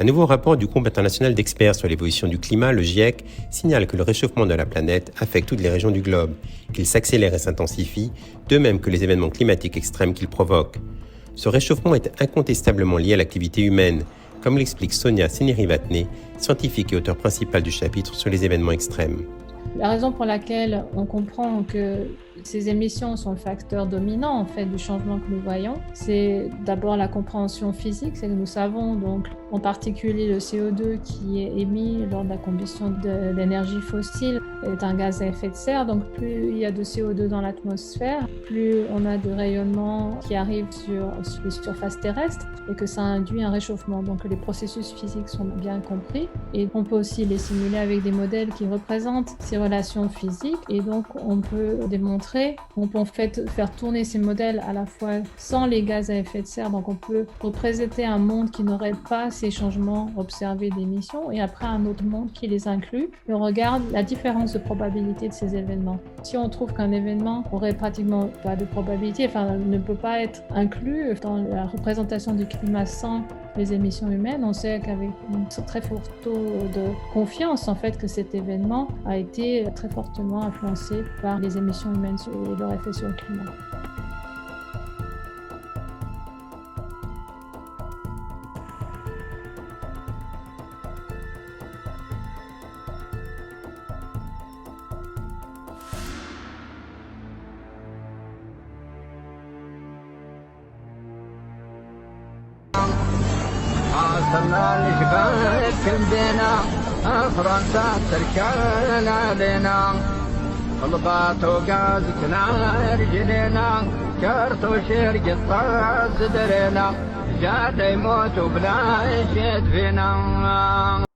Un nouveau rapport du groupe international d'experts sur l'évolution du climat, le GIEC, signale que le réchauffement de la planète affecte toutes les régions du globe, qu'il s'accélère et s'intensifie, de même que les événements climatiques extrêmes qu'il provoque. Ce réchauffement est incontestablement lié à l'activité humaine, comme l'explique Sonia Senirivatne, scientifique et auteure principale du chapitre sur les événements extrêmes. La raison pour laquelle on comprend que ces émissions sont le facteur dominant en fait du changement que nous voyons, c'est d'abord la compréhension physique, c'est que nous savons donc en particulier le CO2 qui est émis lors de la combustion d'énergie fossile est un gaz à effet de serre, donc plus il y a de CO2 dans l'atmosphère, plus on a de rayonnement qui arrive sur les surfaces terrestres et que ça induit un réchauffement. Donc les processus physiques sont bien compris et on peut aussi les simuler avec des modèles qui représentent ces relations physiques et donc on peut démontrer, on peut en fait faire tourner ces modèles à la fois sans les gaz à effet de serre, donc on peut représenter un monde qui n'aurait pas ces changements observés d'émissions et après un autre monde qui les inclut et on regarde la différence de probabilité de ces événements. Si on trouve qu'un événement aurait pratiquement pas de probabilité, enfin ne peut pas être inclus dans la représentation du climat sans les émissions humaines, on sait qu'avec un très fort taux de confiance en fait que cet événement a été très fortement influencé par les émissions humaines et leur effet sur le climat. عاصرنا الجبال كندينا فرنسا تركان علينا طلبات وقازتنا رجلينا كرتو شرق الطاز درينا جاد يموت وبلا شيد فينا